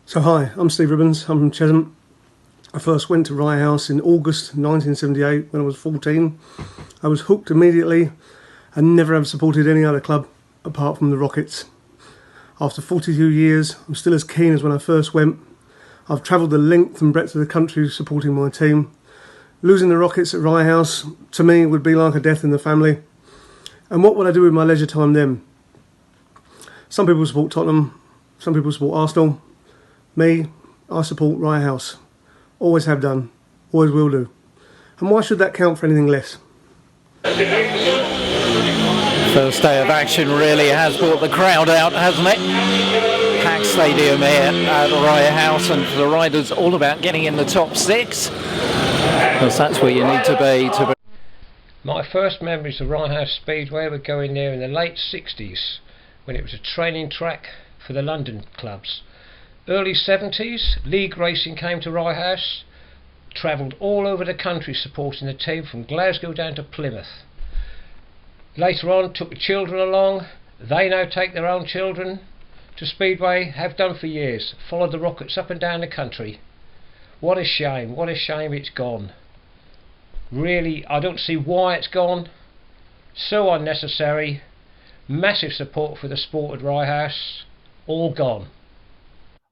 So hi, I'm Steve Ribbons, I'm from Chesham. I first went to Rye House in August 1978 when I was 14. I was hooked immediately and never have supported any other club apart from the Rockets. After 42 years, I'm still as keen as when I first went. I've travelled the length and breadth of the country supporting my team. Losing the Rockets at Rye House, to me, would be like a death in the family. And what would I do with my leisure time then? Some people support Tottenham, some people support Arsenal. Me, I support Rye House. Always have done, always will do. And why should that count for anything less? First day of action really has brought the crowd out, hasn't it? Packed stadium here at Rye House, and for the riders, all about getting in the top six, because that's where you need to be. My first memories of Rye House Speedway were going there in the late 60s, when it was a training track for the London clubs. Early 70s, league racing came to Rye House, travelled all over the country supporting the team from Glasgow down to Plymouth. Later on, took the children along. They now take their own children to Speedway, have done for years, followed the Rockets up and down the country. What a shame it's gone. Really, I don't see why it's gone. So unnecessary. Massive support for the sport at Rye House. All gone.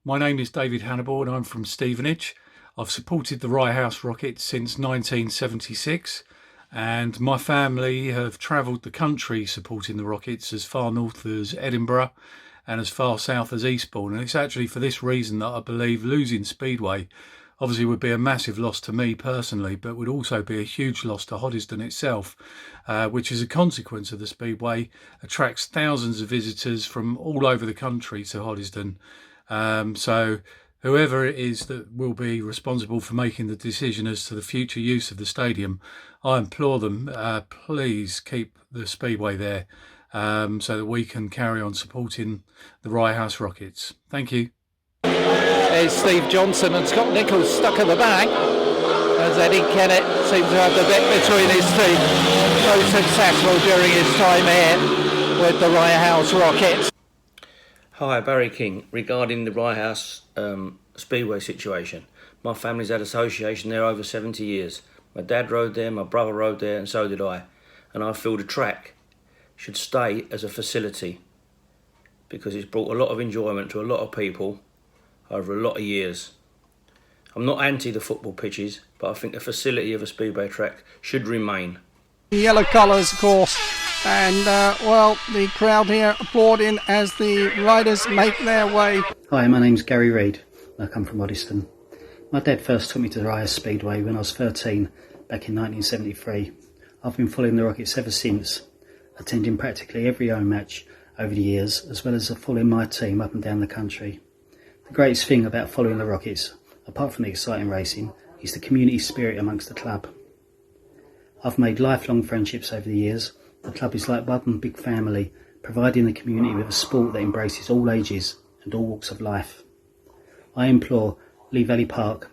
My name is David Hannibal and I'm from Stevenage. I've supported the Rye House Rockets since 1976, and my family have travelled the country supporting the Rockets as far north as Edinburgh and as far south as Eastbourne. And it's actually for this reason that I believe losing Speedway obviously would be a massive loss to me personally, but would also be a huge loss to Hoddesdon itself, which as a consequence of the Speedway attracts thousands of visitors from all over the country to Hoddesdon. So whoever it is that will be responsible for making the decision as to the future use of the stadium, I implore them, please keep the Speedway there, so that we can carry on supporting the Rye House Rockets. Thank you. There's Steve Johnson and Scott Nichols stuck at the back, as Eddie Kennett seems to have the bit between his teeth. So successful during his time here with the Rye House Rockets. Hi, Barry King. Regarding the Rye House Speedway situation, my family's had association there over 70 years. My dad rode there, my brother rode there, and so did I. And I feel the track should stay as a facility because it's brought a lot of enjoyment to a lot of people over a lot of years. I'm not anti the football pitches, but I think the facility of a speedway track should remain. The yellow colours, of course, and the crowd here applauding as the riders make their way. Hi, my name's Gary Reid. I come from Hoddesdon. My dad first took me to the Rye House Speedway when I was 13, back in 1973. I've been following the Rockets ever since, attending practically every home match over the years, as well as following my team up and down the country. The greatest thing about following the Rockets, apart from the exciting racing, is the community spirit amongst the club. I've made lifelong friendships over the years. The club is like one big family, providing the community with a sport that embraces all ages and all walks of life. I implore Lee Valley Park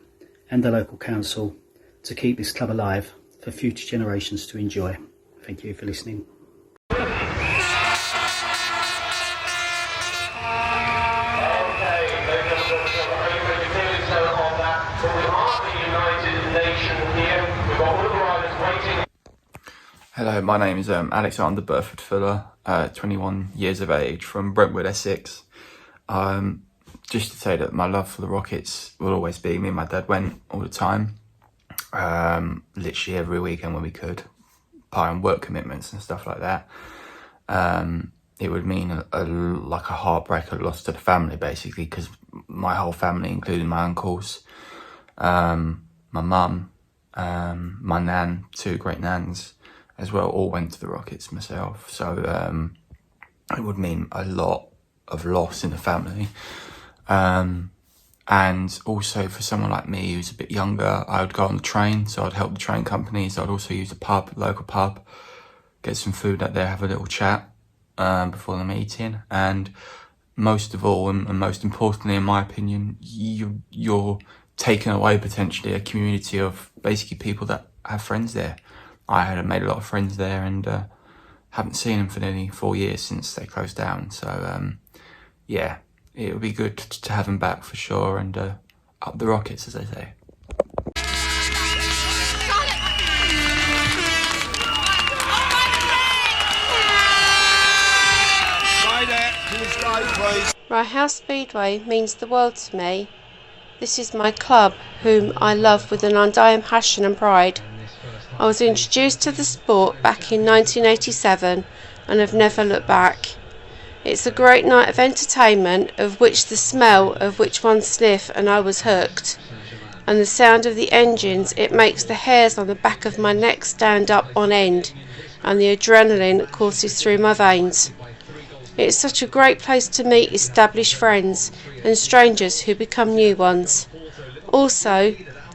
and the local council to keep this club alive for future generations to enjoy. Thank you for listening. Hello, my name is Alexander Burford Fuller, 21 years of age, from Brentwood, Essex. Just to say that my love for the Rockets will always be. Me and my dad went all the time, literally every weekend when we could, part on work commitments and stuff like that. It would mean like a heartbreak, a loss to the family, basically, because my whole family, including my uncles, my mum, my nan, two great nans as well, all went to the Rockets myself. So it would mean a lot of loss in the family. And also for someone like me who's a bit younger, I would go on the train, so I'd help the train companies. I'd also use the local pub, get some food out there, have a little chat before the meeting. And most of all, and most importantly in my opinion, you're taking away potentially a community of basically people that have friends there. I had made a lot of friends there and haven't seen them for nearly 4 years since they closed down. So yeah, it would be good to have him back for sure, and up the Rockets, as they say. Rye House Speedway means the world to me. This is my club, whom I love with an undying passion and pride. I was introduced to the sport back in 1987 and have never looked back. It's a great night of entertainment, of which the smell of which one sniff and I was hooked, and the sound of the engines, it makes the hairs on the back of my neck stand up on end, and the adrenaline courses through my veins. It's such a great place to meet established friends and strangers who become new ones. Also,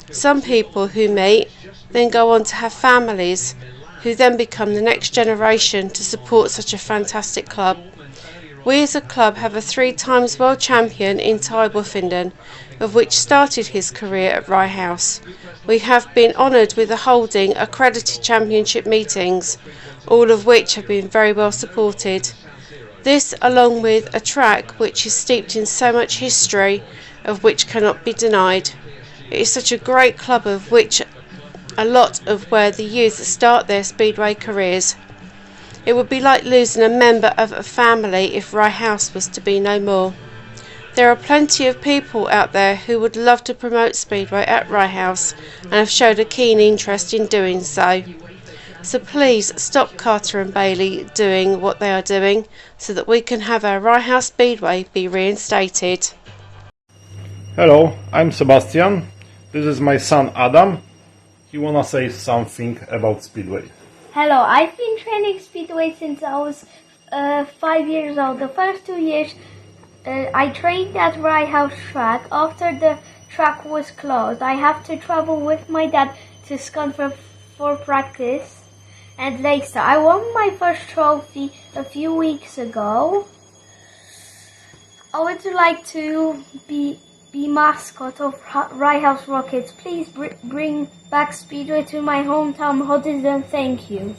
some people who meet then go on to have families, who then become the next generation to support such a fantastic club. We as a club have a 3 times world champion in Ty Woofenden, of which started his career at Rye House. We have been honoured with holding accredited championship meetings, all of which have been very well supported. This, along with a track which is steeped in so much history, of which cannot be denied. It is such a great club, of which a lot of where the youth start their speedway careers. It would be like losing a member of a family if Rye House was to be no more. There are plenty of people out there who would love to promote speedway at Rye House and have showed a keen interest in doing so. So please stop Carter and Bailey doing what they are doing, so that we can have our Rye House Speedway be reinstated. Hello, I'm Sebastian. This is my son Adam. He wanna say something about Speedway. Hello, I've been training Speedway since I was 5 years old. The first 2 years I trained at Rye House track. After the track was closed, I have to travel with my dad to Scunthorpe for practice. And later, I won my first trophy a few weeks ago. I would like to be mascot of Rye House Rockets. Please bring back Speedway to my hometown, Hoddesdon. Thank you.